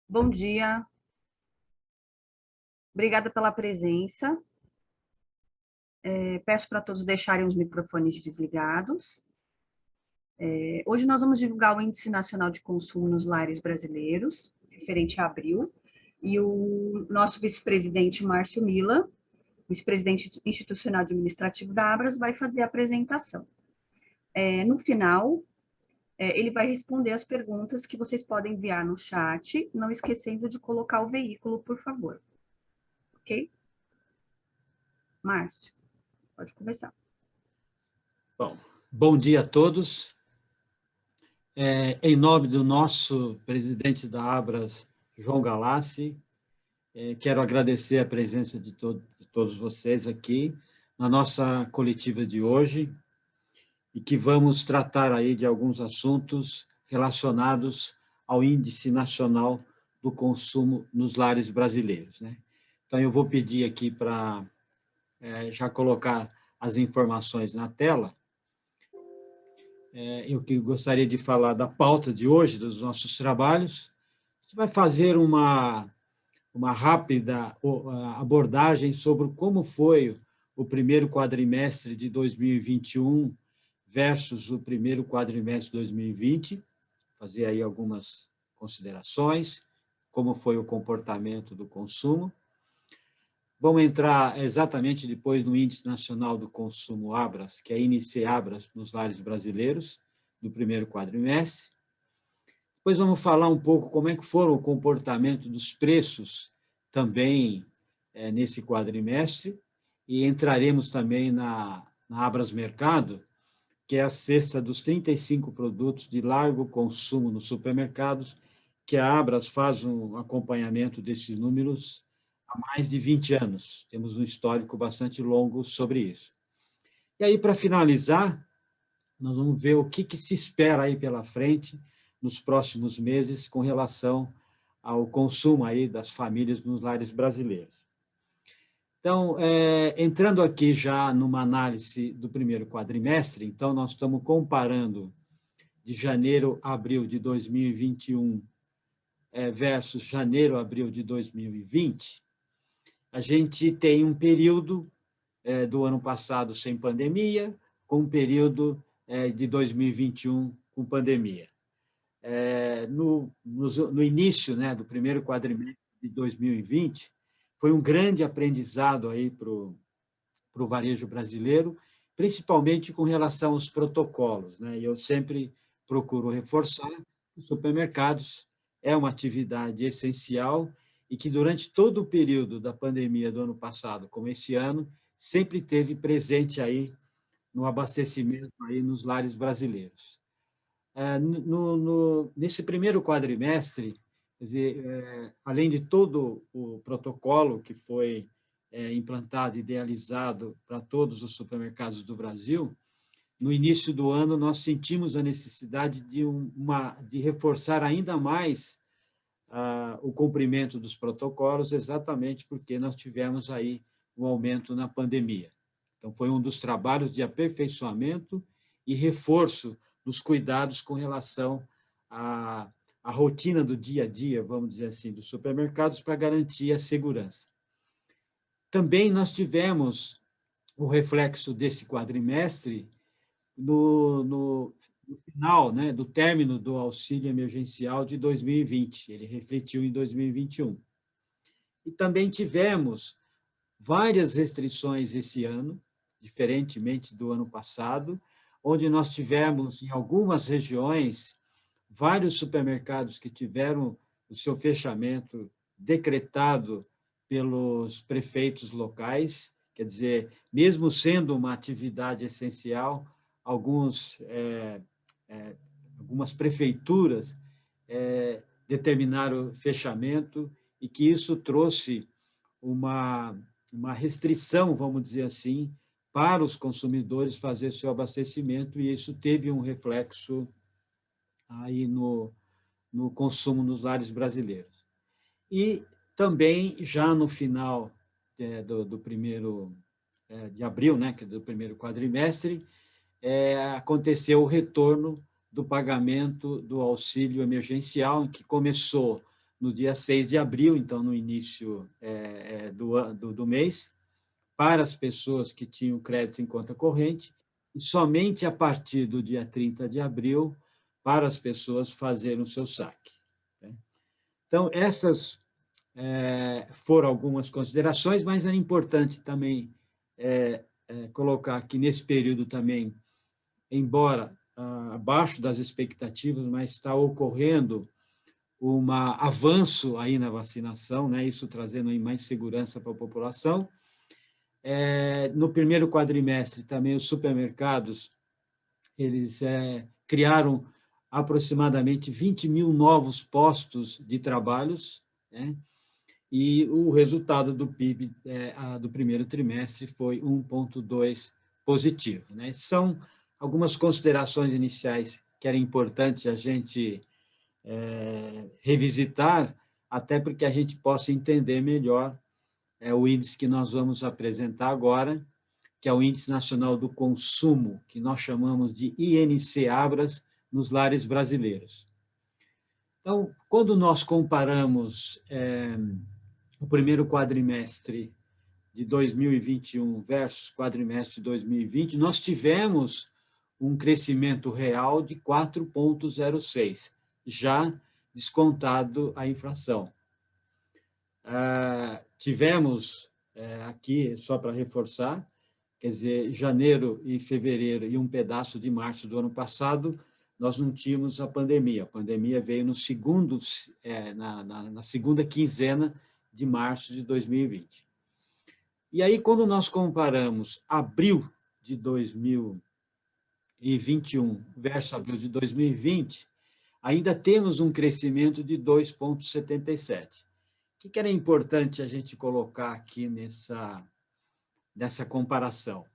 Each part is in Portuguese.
Bom dia, obrigada pela presença. Peço para todos deixarem os microfones desligados. Hoje nós vamos divulgar o Índice Nacional de Consumo nos Lares Brasileiros, referente a abril, e o nosso vice-presidente Márcio Mila, vice-presidente institucional administrativo da Abras, vai fazer a apresentação. No final, ele vai responder as perguntas que vocês podem enviar no chat, não esquecendo de colocar o veículo, por favor. Ok? Márcio, pode começar. Bom dia a todos. Em nome do nosso presidente da Abras, João Galassi, quero agradecer a presença de todos vocês aqui na nossa coletiva de hoje e que vamos tratar aí de alguns assuntos relacionados ao Índice Nacional do Consumo nos Lares Brasileiros, né? Então, eu vou pedir aqui para já colocar as informações na tela. Eu que gostaria de falar da pauta de hoje, dos nossos trabalhos. Você vai fazer uma rápida abordagem sobre como foi o primeiro quadrimestre de 2021 versus o primeiro quadrimestre de 2020, fazer aí algumas considerações, como foi o comportamento do consumo. Vamos entrar exatamente depois no Índice Nacional do Consumo Abras, que é INCE-Abras nos lares brasileiros, do primeiro quadrimestre. Depois vamos falar um pouco como é que foram o comportamento dos preços também nesse quadrimestre, e entraremos também na Abras Mercado, que é a cesta dos 35 produtos de largo consumo nos supermercados, que a Abras faz um acompanhamento desses números há mais de 20 anos. Temos um histórico bastante longo sobre isso. E aí, para finalizar, nós vamos ver o que se espera aí pela frente nos próximos meses com relação ao consumo aí das famílias nos lares brasileiros. Então, entrando aqui já numa análise do primeiro quadrimestre, então nós estamos comparando de janeiro a abril de 2021 versus janeiro a abril de 2020, a gente tem um período do ano passado sem pandemia, com um período de 2021 com pandemia. No início, né, do primeiro quadrimestre de 2020, foi um grande aprendizado aí para o varejo brasileiro, principalmente com relação aos protocolos, né? E eu sempre procuro reforçar que os supermercados é uma atividade essencial e que durante todo o período da pandemia do ano passado, como esse ano, sempre teve presente aí no abastecimento aí nos lares brasileiros. Nesse primeiro quadrimestre, quer dizer, além de todo o protocolo que foi implantado, idealizado para todos os supermercados do Brasil, no início do ano nós sentimos a necessidade de reforçar ainda mais o cumprimento dos protocolos, exatamente porque nós tivemos aí um aumento na pandemia. Então, foi um dos trabalhos de aperfeiçoamento e reforço dos cuidados com relação à rotina do dia a dia, vamos dizer assim, dos supermercados para garantir a segurança. Também nós tivemos o reflexo desse quadrimestre no final, né, do término do auxílio emergencial de 2020, ele refletiu em 2021. E também tivemos várias restrições esse ano, diferentemente do ano passado, onde nós tivemos, em algumas regiões, vários supermercados que tiveram o seu fechamento decretado pelos prefeitos locais, quer dizer, mesmo sendo uma atividade essencial, algumas prefeituras determinaram o fechamento e que isso trouxe uma restrição, vamos dizer assim, para os consumidores fazer seu abastecimento, e isso teve um reflexo aí no consumo nos lares brasileiros. E também, já no final do primeiro de abril, né, que é do primeiro quadrimestre, aconteceu o retorno do pagamento do auxílio emergencial, que começou no dia 6 de abril, então no início do mês, para as pessoas que tinham crédito em conta corrente, e somente a partir do dia 30 de abril para as pessoas fazerem o seu saque. Então, essas foram algumas considerações, mas era importante também colocar que nesse período também, embora abaixo das expectativas, mas está ocorrendo um avanço aí na vacinação, né? Isso trazendo aí mais segurança para a população. No primeiro quadrimestre também os supermercados eles criaram aproximadamente 20 mil novos postos de trabalhos, né? E o resultado do PIB do primeiro trimestre foi 1,2 positivo, né? São algumas considerações iniciais que era importante a gente revisitar, até porque a gente possa entender melhor o índice que nós vamos apresentar agora, que é o Índice Nacional do Consumo, que nós chamamos de INC-Abras, nos lares brasileiros. Então, quando nós comparamos o primeiro quadrimestre de 2021 versus quadrimestre de 2020, nós tivemos um crescimento real de 4,06, já descontado a inflação. Tivemos aqui, só para reforçar, quer dizer, janeiro e fevereiro e um pedaço de março do ano passado, nós não tínhamos a pandemia. A pandemia veio no segundo, na segunda quinzena de março de 2020. E aí, quando nós comparamos abril de 2021 versus abril de 2020, ainda temos um crescimento de 2,77. O que era importante a gente colocar aqui nessa comparação?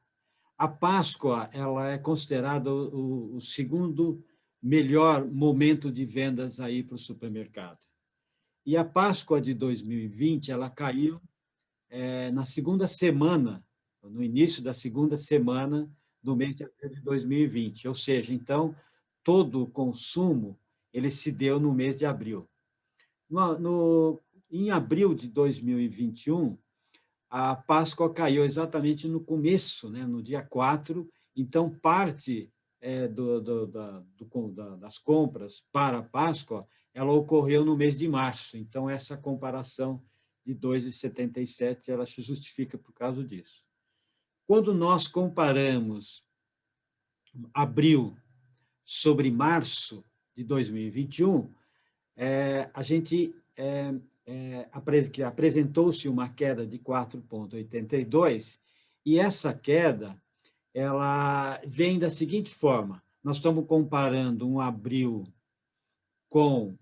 A Páscoa ela é considerada o segundo melhor momento de vendas aí para o supermercado. E a Páscoa de 2020 ela caiu na segunda semana, no início da segunda semana do mês de abril de 2020. Ou seja, então, todo o consumo ele se deu no mês de abril. Em abril de 2021, a Páscoa caiu exatamente no começo, né, no dia 4, então parte das compras para a Páscoa, ela ocorreu no mês de março, então essa comparação de 2,77 ela se justifica por causa disso. Quando nós comparamos abril sobre março de 2021, a gente apresentou-se uma queda de 4,82, e essa queda ela vem da seguinte forma: nós estamos comparando um abril com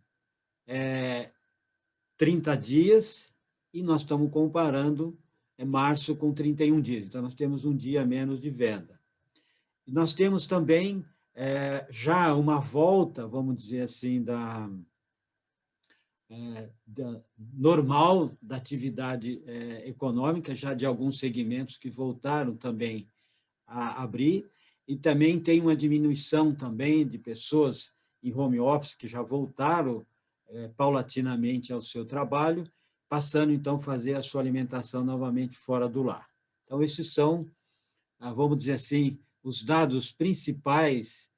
30 dias e nós estamos comparando março com 31 dias, então nós temos um dia menos de venda. E nós temos também já uma volta, vamos dizer assim, normal da atividade econômica, já de alguns segmentos que voltaram também a abrir, e também tem uma diminuição também de pessoas em home office que já voltaram paulatinamente ao seu trabalho, passando então a fazer a sua alimentação novamente fora do lar. Então, esses são, vamos dizer assim, os dados principais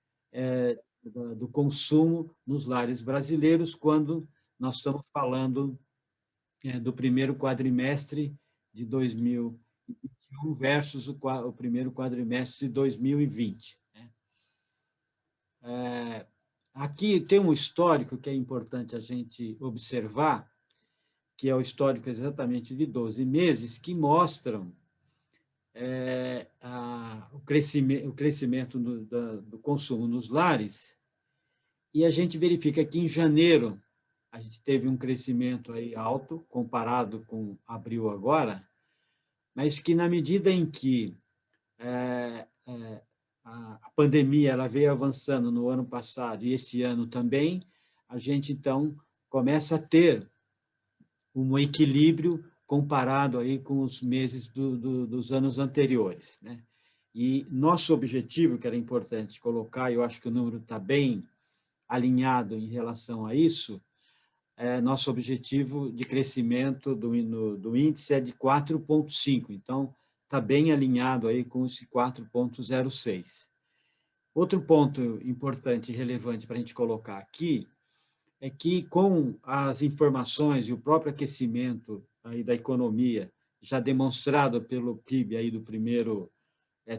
do consumo nos lares brasileiros, quando nós estamos falando do primeiro quadrimestre de 2021 versus o primeiro quadrimestre de 2020. Aqui tem um histórico que é importante a gente observar, que é o histórico exatamente de 12 meses, que mostram o crescimento do consumo nos lares, e a gente verifica que em janeiro a gente teve um crescimento aí alto, comparado com abril agora, mas que na medida em que a pandemia ela veio avançando no ano passado e esse ano também, a gente então começa a ter um equilíbrio comparado aí com os meses dos anos anteriores, né? E nosso objetivo, que era importante colocar, eu acho que o número está bem alinhado em relação a isso, nosso objetivo de crescimento do índice é de 4,5, então está bem alinhado aí com esse 4,06. Outro ponto importante e relevante para a gente colocar aqui é que, com as informações e o próprio aquecimento aí da economia, já demonstrado pelo PIB aí do primeiro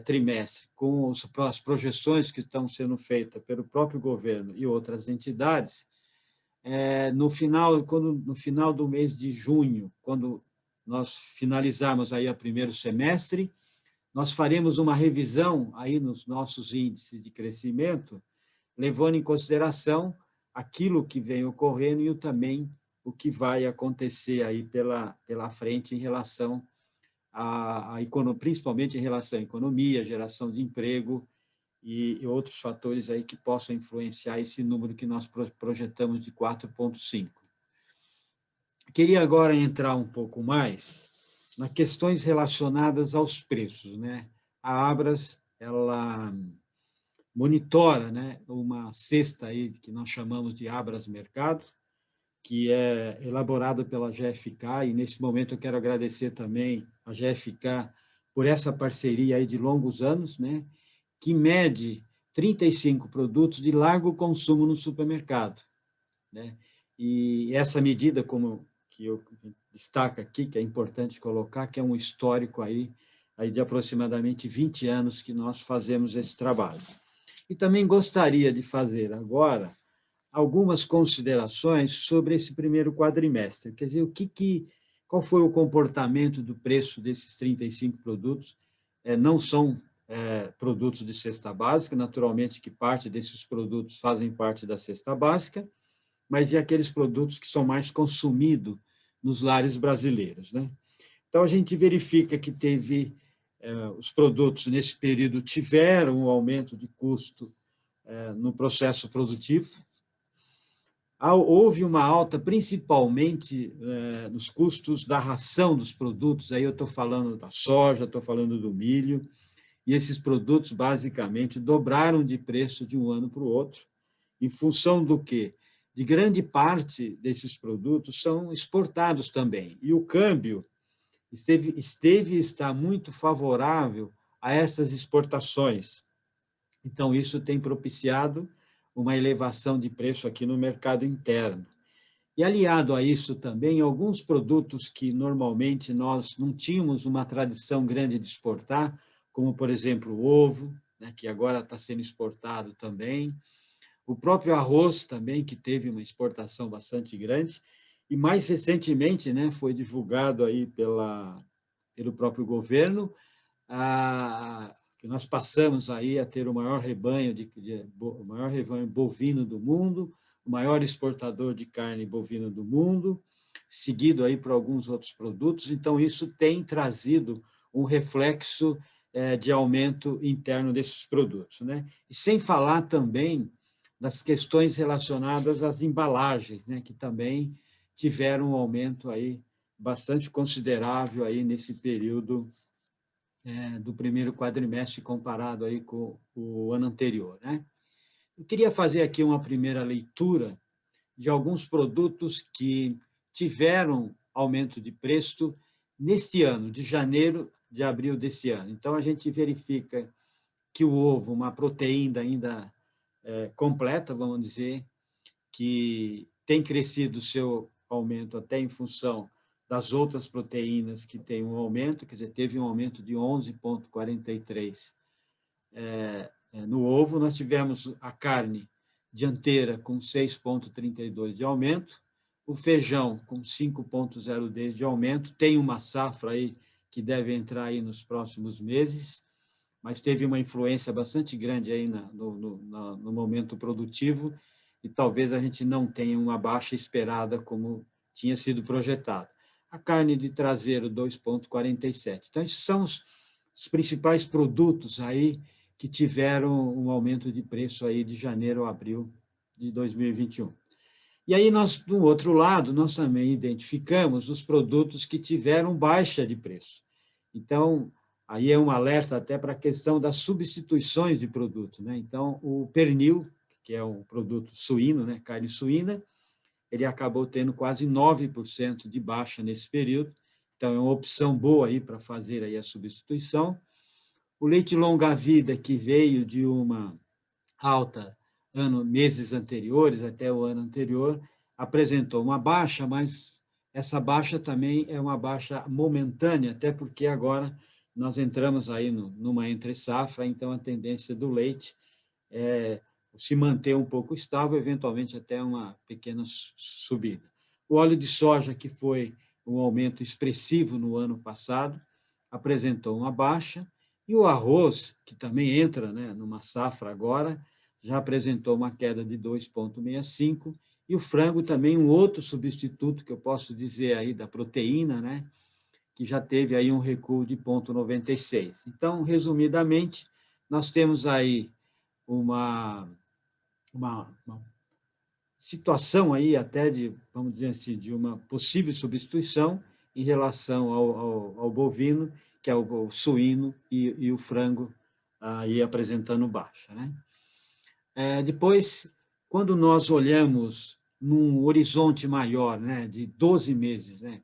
trimestre, com as projeções que estão sendo feitas pelo próprio governo e outras entidades, no final do mês de junho, quando nós finalizarmos aí o primeiro semestre, nós faremos uma revisão aí nos nossos índices de crescimento, levando em consideração aquilo que vem ocorrendo e também o que vai acontecer aí pela frente em relação principalmente em relação à economia, geração de emprego e outros fatores aí que possam influenciar esse número que nós projetamos de 4,5. Queria agora entrar um pouco mais nas questões relacionadas aos preços, né? A Abras, ela monitora, né, uma cesta aí que nós chamamos de Abras Mercado, que é elaborado pela GFK, e nesse momento eu quero agradecer também a GFK por essa parceria aí de longos anos, né, que mede 35 produtos de largo consumo no supermercado, né? E essa medida, como que eu destaco aqui, que é importante colocar, que é um histórico aí de aproximadamente 20 anos que nós fazemos esse trabalho. E também gostaria de fazer agora algumas considerações sobre esse primeiro quadrimestre. Quer dizer, qual foi o comportamento do preço desses 35 produtos? Não são produtos de cesta básica, naturalmente que parte desses produtos fazem parte da cesta básica, mas aqueles produtos que são mais consumidos nos lares brasileiros, né? Então, a gente verifica que os produtos, nesse período, tiveram um aumento de custo no processo produtivo. Houve uma alta, principalmente nos custos da ração dos produtos, aí eu estou falando da soja, estou falando do milho, e esses produtos, basicamente, dobraram de preço de um ano para o outro, em função do quê? De grande parte desses produtos são exportados também, e o câmbio esteve e está muito favorável a essas exportações. Então, isso tem propiciado uma elevação de preço aqui no mercado interno. E, aliado a isso também, alguns produtos que normalmente nós não tínhamos uma tradição grande de exportar, como, por exemplo, o ovo, né, que agora está sendo exportado também, o próprio arroz também, que teve uma exportação bastante grande, e mais recentemente, né, foi divulgado aí pelo próprio governo, que nós passamos aí a ter o maior rebanho o maior rebanho bovino do mundo, o maior exportador de carne bovina do mundo, seguido aí por alguns outros produtos. Então, isso tem trazido um reflexo de aumento interno desses produtos, né? E sem falar também das questões relacionadas às embalagens, né, que também tiveram um aumento aí bastante considerável aí nesse período do primeiro quadrimestre comparado aí com o ano anterior, né? Eu queria fazer aqui uma primeira leitura de alguns produtos que tiveram aumento de preço neste ano, de abril desse ano. Então, a gente verifica que o ovo, uma proteína ainda completa, vamos dizer, que tem crescido o seu aumento até em função das outras proteínas que têm um aumento, quer dizer, teve um aumento de 11,43 no ovo. Nós tivemos a carne dianteira com 6,32 de aumento, o feijão com 5,02 de aumento, tem uma safra aí que deve entrar aí nos próximos meses, mas teve uma influência bastante grande aí no momento produtivo, e talvez a gente não tenha uma baixa esperada como tinha sido projetado. A carne de traseiro, 2,47. Então, esses são os principais produtos aí que tiveram um aumento de preço aí de janeiro a abril de 2021. E aí, do outro lado, nós também identificamos os produtos que tiveram baixa de preço. Então, aí é um alerta até para a questão das substituições de produto, né? Então, o pernil, que é um produto suíno, né, carne suína, ele acabou tendo quase 9% de baixa nesse período, então é uma opção boa aí para fazer aí a substituição. O leite longa-vida, que veio de uma alta meses anteriores, até o ano anterior, apresentou uma baixa, mas essa baixa também é uma baixa momentânea, até porque agora nós entramos aí numa entre-safra, então a tendência do leite é se manter um pouco estável, eventualmente até uma pequena subida. O óleo de soja, que foi um aumento expressivo no ano passado, apresentou uma baixa, e o arroz, que também entra, né, numa safra agora, já apresentou uma queda de 2,65, e o frango também, um outro substituto que eu posso dizer aí da proteína, né, que já teve aí um recuo de 0,96. Então, resumidamente, nós temos aí uma situação aí até de, vamos dizer assim, de uma possível substituição em relação ao bovino, que é o suíno e o frango aí apresentando baixa, né? Depois, quando nós olhamos num horizonte maior, né, de 12 meses, né,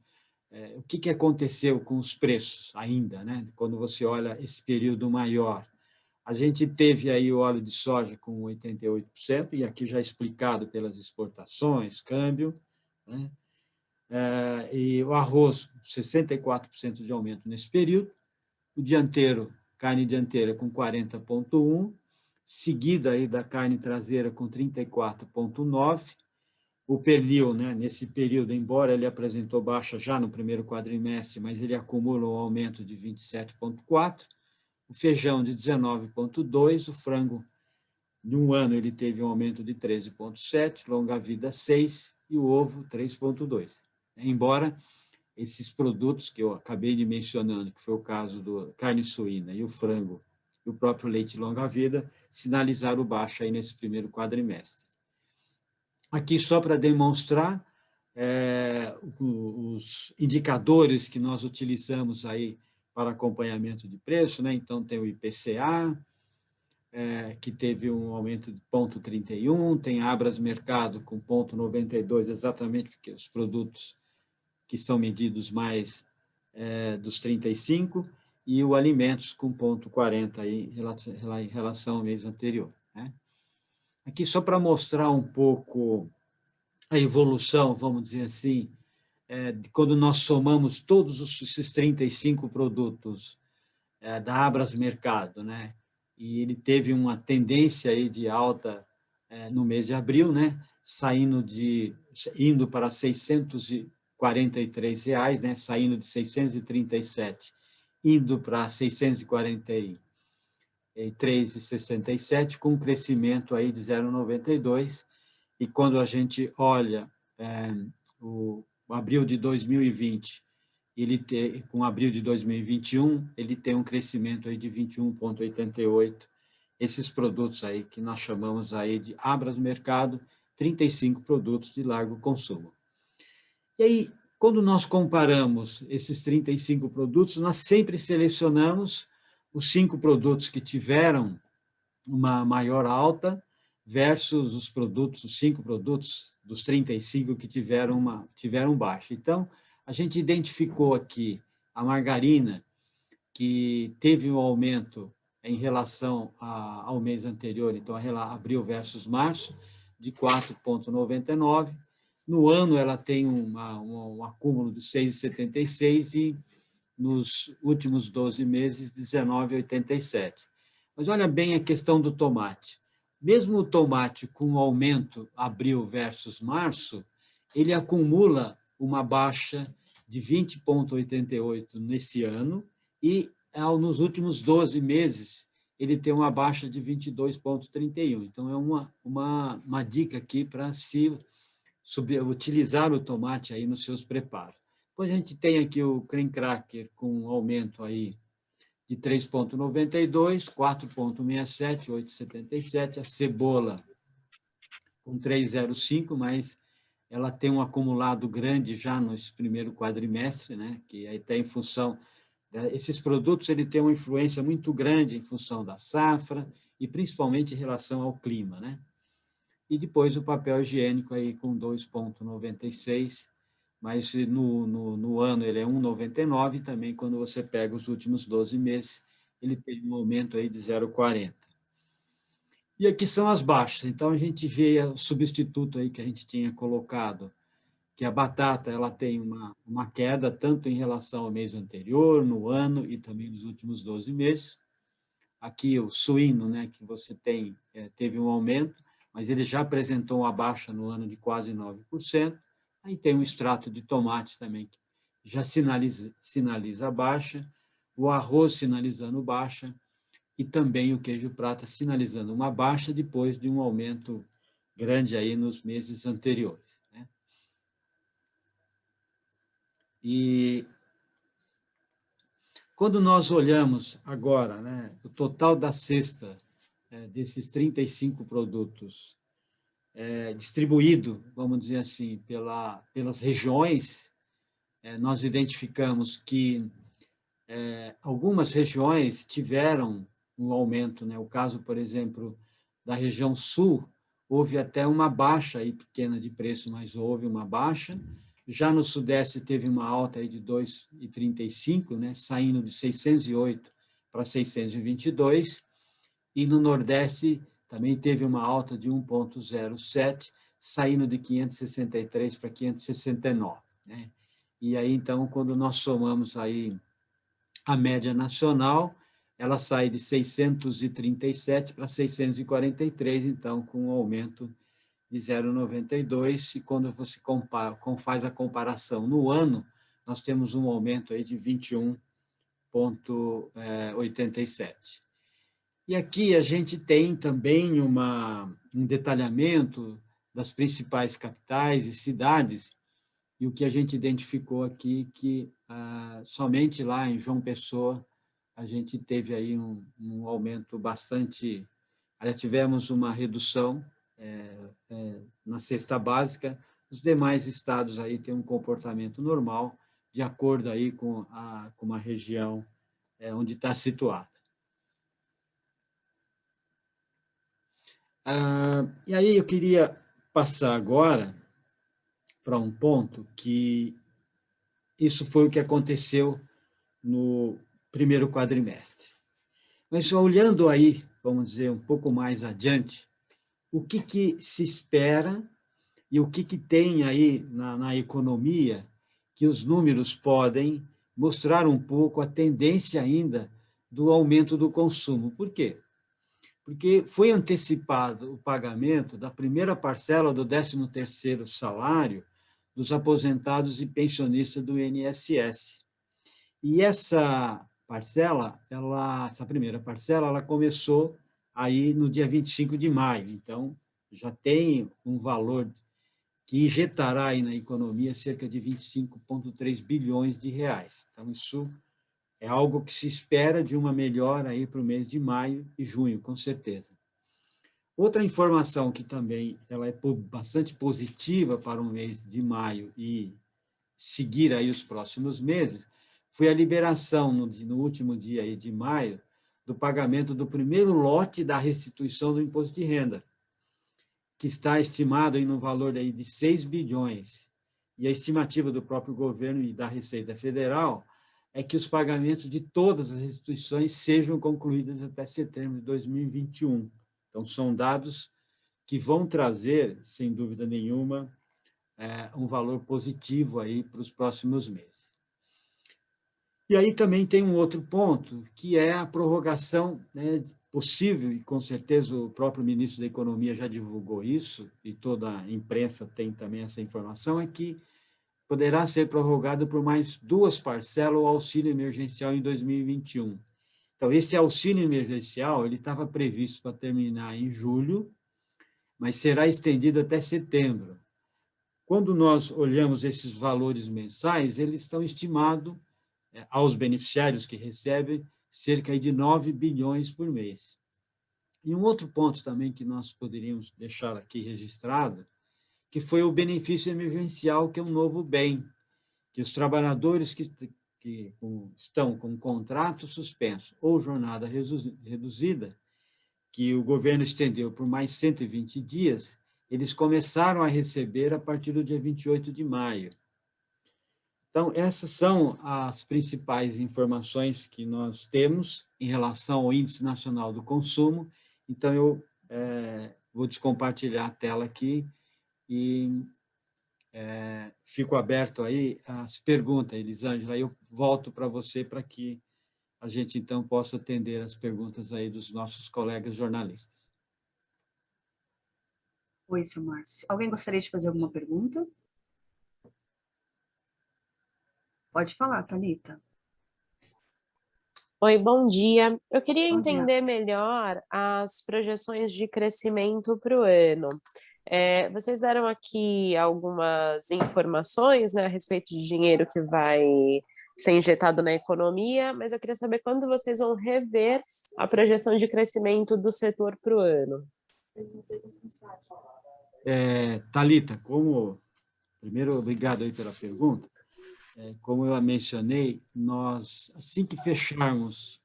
o que aconteceu com os preços ainda, né? Quando você olha esse período maior, a gente teve aí o óleo de soja com 88%, e aqui já explicado pelas exportações, câmbio, né? E o arroz, 64% de aumento nesse período, o dianteiro, carne dianteira com 40,1%, seguida aí da carne traseira com 34,9%, o pernil, né, nesse período, embora ele apresentou baixa já no primeiro quadrimestre, mas ele acumula um aumento de 27,4%, o feijão de 19,2%, o frango, em um ano, ele teve um aumento de 13,7%, longa-vida 6%, e o ovo 3,2%. Embora esses produtos que eu acabei de mencionando, que foi o caso do carne suína e o frango, e o próprio leite longa-vida, sinalizaram baixa aí nesse primeiro quadrimestre. Aqui, só para demonstrar os indicadores que nós utilizamos aí para acompanhamento de preço, né? Então, tem o IPCA, que teve um aumento de 0,31, tem Abras Mercado com 0,92, exatamente porque os produtos que são medidos mais dos 35, e o Alimentos com 0,40 aí, em relação ao mês anterior, né? Aqui, só para mostrar um pouco a evolução, vamos dizer assim, quando nós somamos todos esses 35 produtos da Abras Mercado, né? E ele teve uma tendência aí de alta no mês de abril, né? Indo para R$643, né? Saindo de 637, indo para 643,67, com um crescimento aí de 0,92. E quando a gente olha o abril de 2020, com abril de 2021, ele tem um crescimento aí de 21,88. Esses produtos aí que nós chamamos aí de Abras Mercado, 35 produtos de largo consumo. E aí, quando nós comparamos esses 35 produtos, nós sempre selecionamos os 5 produtos que tiveram uma maior alta versus os 5 produtos dos 35 que tiveram baixa. Então, a gente identificou aqui a margarina, que teve um aumento em relação ao mês anterior, então, abril versus março, de 4,99. No ano, ela tem um acúmulo de 6,76 e, nos últimos 12 meses, 19,87. Mas olha bem a questão do tomate. Mesmo o tomate com aumento abril versus março, ele acumula uma baixa de 20,88 nesse ano, e nos últimos 12 meses ele tem uma baixa de 22,31. Então, é uma dica aqui para se utilizar o tomate aí nos seus preparos. Depois a gente tem aqui o creme cracker com aumento aí de 3,92, 4,67, 8,77, a cebola com 3,05, mas ela tem um acumulado grande já no primeiro quadrimestre, né? Que até em função esses produtos, ele tem uma influência muito grande em função da safra e principalmente em relação ao clima, né? e depois o papel higiênico aí com 2,96, mas no ano ele é 1,99, e também quando você pega os últimos 12 meses, ele teve um aumento aí de 0,40. E aqui são as baixas, então a gente vê o substituto aí que a gente tinha colocado, que a batata ela tem uma queda tanto em relação ao mês anterior, no ano e também nos últimos 12 meses. Aqui o suíno, né, que você tem, teve um aumento, mas ele já apresentou uma baixa no ano de quase 9%. Aí tem um extrato de tomate também, que já sinaliza a baixa, o arroz sinalizando baixa, e também o queijo prata sinalizando uma baixa depois de um aumento grande aí nos meses anteriores, né? E quando nós olhamos agora, né, o total da cesta desses 35 produtos distribuído, vamos dizer assim, pelas regiões, nós identificamos que algumas regiões tiveram um aumento, né? O caso, por exemplo, da região sul, houve até uma baixa aí pequena de preço, mas houve uma baixa. Já no sudeste teve uma alta aí de 2,35, né? Saindo de 608 para 622, e no nordeste também teve uma alta de 1,07, saindo de 563 para 569, né? E aí, então, quando nós somamos aí a média nacional, ela sai de 637 para 643, então, com um aumento de 0,92, e quando você faz a comparação no ano, nós temos um aumento aí de 21,87. E aqui a gente tem também um detalhamento das principais capitais e cidades, e o que a gente identificou aqui, que somente lá em João Pessoa, a gente teve aí um aumento bastante... Aliás, tivemos uma redução na cesta básica. Os demais estados aí têm um comportamento normal, de acordo aí com a região onde está situada. E aí eu queria passar agora para um ponto que isso foi o que aconteceu no primeiro quadrimestre. Mas olhando aí, vamos dizer, um pouco mais adiante, o que se espera e o que tem aí na economia que os números podem mostrar um pouco a tendência ainda do aumento do consumo. Por quê? Porque foi antecipado o pagamento da primeira parcela do 13º salário dos aposentados e pensionistas do INSS. E essa parcela, essa primeira parcela, ela começou aí no dia 25 de maio. Então, já tem um valor que injetará aí na economia cerca de 25,3 bilhões de reais. Então, isso é algo que se espera de uma melhora aí para o mês de maio e junho, com certeza. Outra informação que também ela é bastante positiva para o mês de maio e seguir aí os próximos meses, foi a liberação no último dia aí de maio do pagamento do primeiro lote da restituição do imposto de renda, que está estimado aí no valor aí de 6 bilhões. E a estimativa do próprio governo e da Receita Federal é que os pagamentos de todas as restituições sejam concluídos até setembro de 2021. Então, são dados que vão trazer, sem dúvida nenhuma, um valor positivo aí para os próximos meses. E aí também tem um outro ponto, que é a prorrogação, né, possível, e com certeza o próprio ministro da Economia já divulgou isso, e toda a imprensa tem também essa informação, é que poderá ser prorrogado por mais 2 parcelas o auxílio emergencial em 2021. Então, esse auxílio emergencial ele estava previsto para terminar em julho, mas será estendido até setembro. Quando nós olhamos esses valores mensais, eles estão estimados aos beneficiários que recebem cerca de 9 bilhões por mês. E um outro ponto também que nós poderíamos deixar aqui registrado, que foi o benefício emergencial, que é um novo bem, que os trabalhadores que estão com contrato suspenso ou jornada reduzida, que o governo estendeu por mais 120 dias, eles começaram a receber a partir do dia 28 de maio. Então, essas são as principais informações que nós temos em relação ao Índice Nacional do Consumo. Então, eu vou descompartilhar a tela aqui e fico aberto aí às perguntas, Elisângela. Eu volto para você para que a gente, então, possa atender as perguntas aí dos nossos colegas jornalistas. Oi, seu Márcio. Alguém gostaria de fazer alguma pergunta? Pode falar, Thalita. Oi, bom dia. Eu queria Bom dia. entender melhor as projeções de crescimento para o ano. Vocês deram aqui algumas informações, né, a respeito de dinheiro que vai ser injetado na economia, mas eu queria saber quando vocês vão rever a projeção de crescimento do setor para o ano. Thalita, primeiro, obrigado aí pela pergunta. Como eu mencionei, nós, assim que fecharmos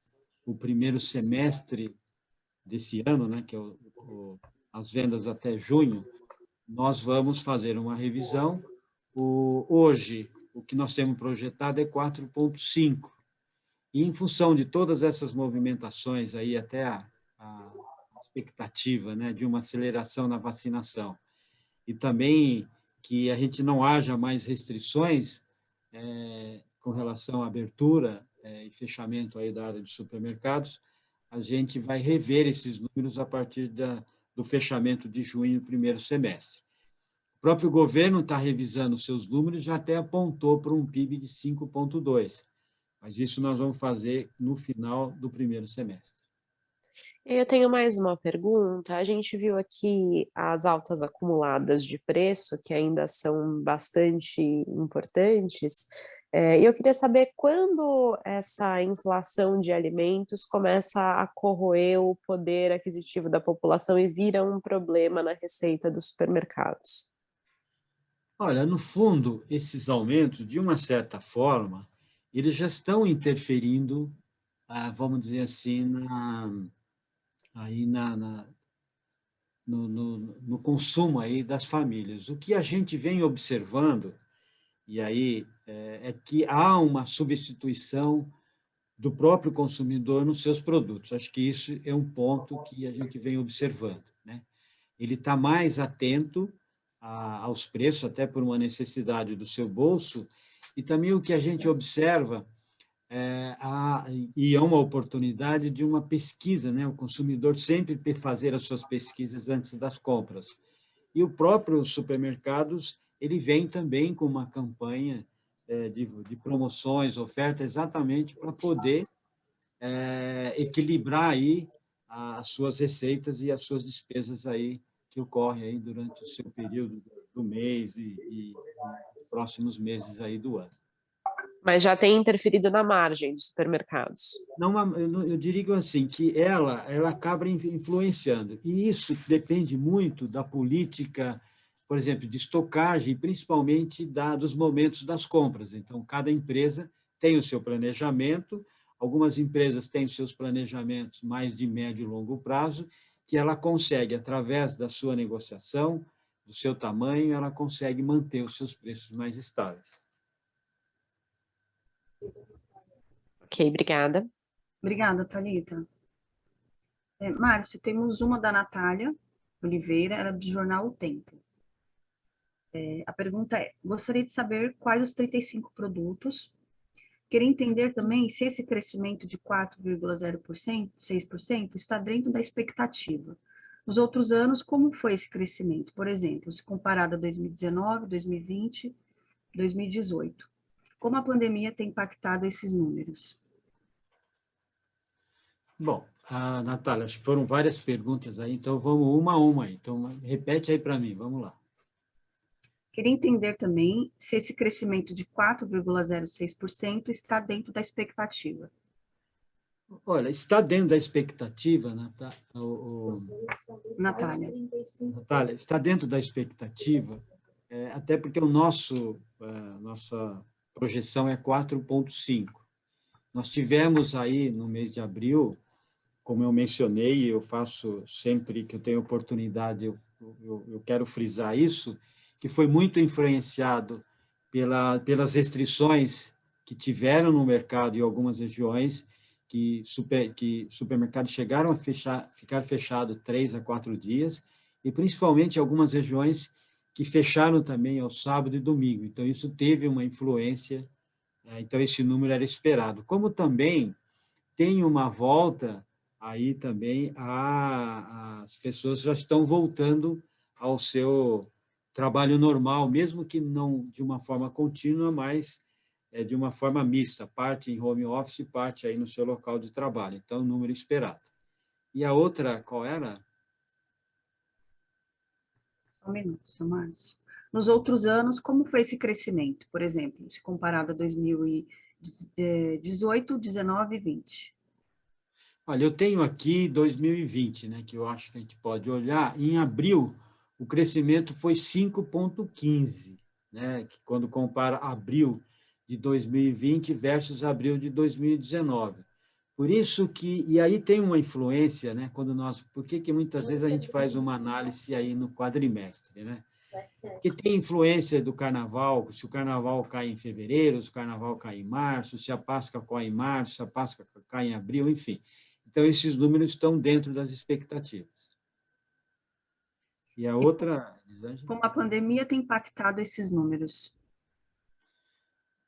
o primeiro semestre desse ano, né, que é as vendas até junho, nós vamos fazer uma revisão. Hoje, o que nós temos projetado é 4,5. E, em função de todas essas movimentações, aí até a expectativa, né, de uma aceleração na vacinação, e também que a gente não haja mais restrições com relação à abertura e fechamento aí da área de supermercados, a gente vai rever esses números a partir do fechamento de junho, primeiro semestre. O próprio governo está revisando seus números, já até apontou para um PIB de 5,2, mas isso nós vamos fazer no final do primeiro semestre. Eu tenho mais uma pergunta. A gente viu aqui as altas acumuladas de preço, que ainda são bastante importantes. E eu queria saber quando essa inflação de alimentos começa a corroer o poder aquisitivo da população e vira um problema na receita dos supermercados. Olha, no fundo, esses aumentos, de uma certa forma, eles já estão interferindo, vamos dizer assim, no consumo aí das famílias. O que a gente vem observando, e aí é que há uma substituição do próprio consumidor nos seus produtos. Acho que isso é um ponto que a gente vem observando, né? Ele está mais atento aos preços, até por uma necessidade do seu bolso, e também o que a gente observa e é uma oportunidade de uma pesquisa, né? O consumidor sempre fazer as suas pesquisas antes das compras. E o próprio supermercados, ele vem também com uma campanha de promoções, ofertas, exatamente para poder equilibrar aí as suas receitas e as suas despesas aí que ocorrem aí durante o seu período do mês e próximos meses aí do ano. Mas já tem interferido na margem dos supermercados. Eu diria assim, que ela acaba influenciando, e isso depende muito da política, por exemplo, de estocagem, principalmente dos momentos das compras. Então, cada empresa tem o seu planejamento, algumas empresas têm os seus planejamentos mais de médio e longo prazo, que ela consegue, através da sua negociação, do seu tamanho, ela consegue manter os seus preços mais estáveis. Ok, obrigada. Obrigada, Thalita. Márcio, temos uma da Natália Oliveira, ela é do jornal O Tempo. A pergunta é: gostaria de saber quais os 35 produtos. Queria entender também se esse crescimento de 4,0%, 6%, está dentro da expectativa. Nos outros anos, como foi esse crescimento? Por exemplo, se comparado a 2019, 2020, 2018. Como a pandemia tem impactado esses números? Bom, Natália, acho que foram várias perguntas aí, então vamos uma a uma aí. Então, repete aí para mim, vamos lá. Queria entender também se esse crescimento de 4,06% está dentro da expectativa. Olha, está dentro da expectativa, Natália. Natália, está dentro da expectativa, até porque nossa projeção é 4,5. Nós tivemos aí, no mês de abril, como eu mencionei, eu faço sempre que eu tenho oportunidade, eu eu quero frisar isso, que foi muito influenciado pelas restrições que tiveram no mercado em algumas regiões, que supermercados chegaram a ficar fechado 3 a 4 dias, e principalmente algumas regiões que fecharam também ao sábado e domingo. Então, isso teve uma influência, então esse número era esperado. Como também tem uma volta aí também, as pessoas já estão voltando ao seu trabalho normal, mesmo que não de uma forma contínua, mas de uma forma mista, parte em home office, parte aí no seu local de trabalho. Então, o número esperado. E a outra, qual era? Só um minuto, seu Márcio. Nos outros anos, como foi esse crescimento, por exemplo, se comparado a 2018, 19 e 20? Olha, eu tenho aqui 2020, né, que eu acho que a gente pode olhar. Em abril, o crescimento foi 5,15, né, que quando compara abril de 2020 versus abril de 2019. Por isso que, e aí tem uma influência, né, por que muitas vezes a gente faz uma análise aí no quadrimestre, né? Porque tem influência do carnaval, se o carnaval cai em fevereiro, se o carnaval cai em março, se a Páscoa cai em março, se a Páscoa cai em abril, enfim. Então, esses números estão dentro das expectativas. E a outra, Elisângela? Como a pandemia tem impactado esses números?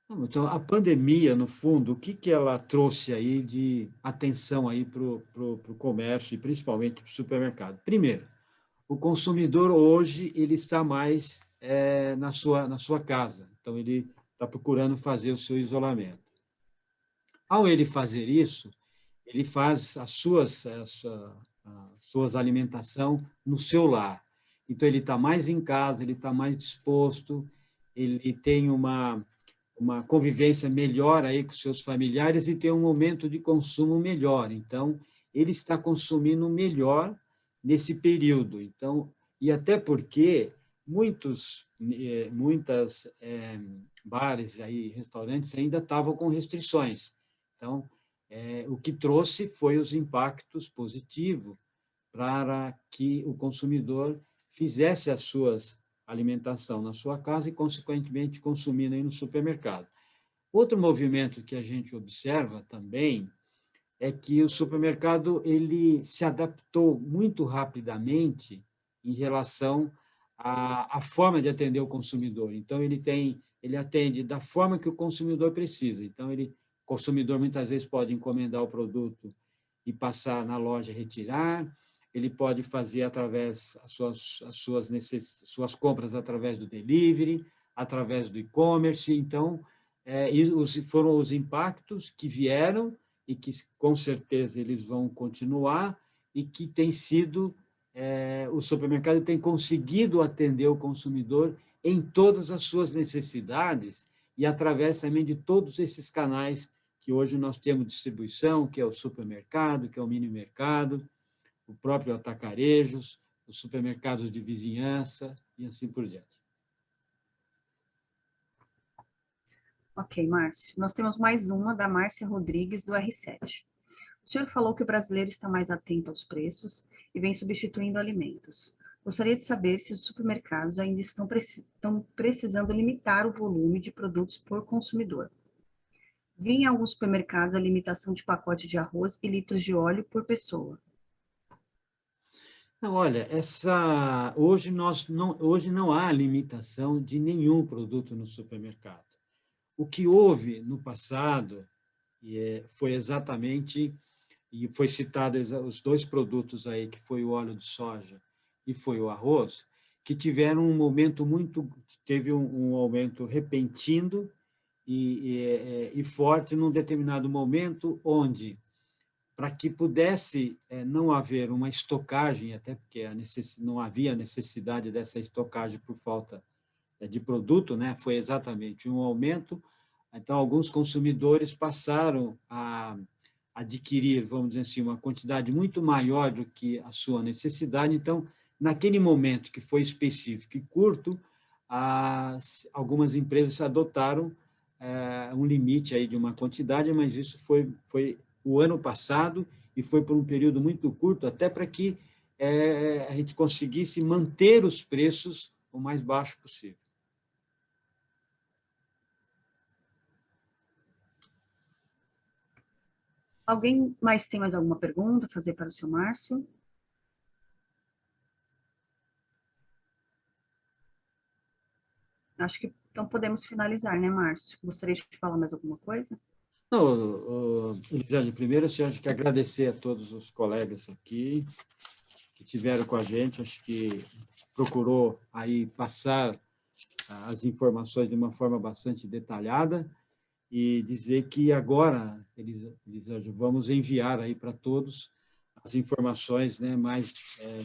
Então, a pandemia, no fundo, o que ela trouxe aí de atenção aí para o comércio e principalmente para o supermercado? Primeiro, o consumidor hoje ele está mais na sua casa, então ele está procurando fazer o seu isolamento. Ao ele fazer isso, ele faz as suas alimentação no seu lar. Então, ele está mais em casa, ele está mais disposto, ele tem uma convivência melhor aí com seus familiares e tem um momento de consumo melhor. Então, ele está consumindo melhor nesse período. Então, e até porque muitas bares aí, restaurantes ainda estavam com restrições. Então, o que trouxe foi os impactos positivos para que o consumidor fizesse as suas alimentação na sua casa e, consequentemente, consumindo aí no supermercado. Outro movimento que a gente observa também é que o supermercado ele se adaptou muito rapidamente em relação à forma de atender o consumidor. Então, ele atende da forma que o consumidor precisa. Então, o consumidor muitas vezes pode encomendar o produto e passar na loja e retirar, ele pode fazer através suas compras através do delivery, através do e-commerce. Então, foram os impactos que vieram e que com certeza eles vão continuar e que tem sido o supermercado tem conseguido atender o consumidor em todas as suas necessidades e através também de todos esses canais que hoje nós temos distribuição, que é o supermercado, que é o mini mercado, o próprio atacarejos, os supermercados de vizinhança e assim por diante. Ok, Márcio. Nós temos mais uma da Márcia Rodrigues, do R7. O senhor falou que o brasileiro está mais atento aos preços e vem substituindo alimentos. Gostaria de saber se os supermercados ainda estão precisando limitar o volume de produtos por consumidor. Vi em alguns supermercados a limitação de pacote de arroz e litros de óleo por pessoa. Não, olha, hoje não há limitação de nenhum produto no supermercado. O que houve no passado foi exatamente, e foi citado os dois produtos aí, que foi o óleo de soja e foi o arroz, que tiveram teve um aumento repentino e forte num determinado momento, onde, para que pudesse não haver uma estocagem, até porque não havia necessidade dessa estocagem por falta de produto, né? Foi exatamente um aumento. Então, alguns consumidores passaram a adquirir, vamos dizer assim, uma quantidade muito maior do que a sua necessidade. Então, naquele momento que foi específico e curto, algumas empresas adotaram um limite aí de uma quantidade, mas isso foi o ano passado e foi por um período muito curto, até para que a gente conseguisse manter os preços o mais baixo possível. Alguém mais tem mais alguma pergunta a fazer para o seu Márcio? Acho que então podemos finalizar, né, Márcio? Gostaria de falar mais alguma coisa? Não, Elisângela, primeiro, eu acho que agradecer a todos os colegas aqui que estiveram com a gente, acho que procurou aí passar as informações de uma forma bastante detalhada e dizer que agora, Elisângela, vamos enviar aí para todos as informações, né, mais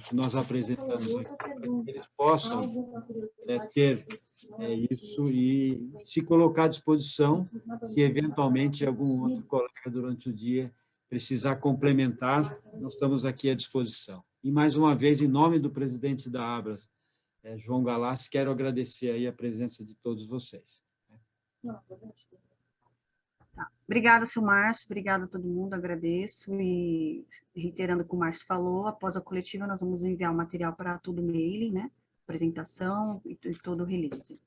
que nós apresentamos aqui, para que eles possam ter isso e se colocar à disposição, se eventualmente algum outro colega durante o dia precisar complementar, nós estamos aqui à disposição. E, mais uma vez, em nome do presidente da Abras, João Galassi, quero agradecer aí a presença de todos vocês. Tá. Obrigada, seu Márcio, obrigada a todo mundo, agradeço. E reiterando o que o Márcio falou, após a coletiva nós vamos enviar o material para todo o mailing, né? Apresentação e todo o release.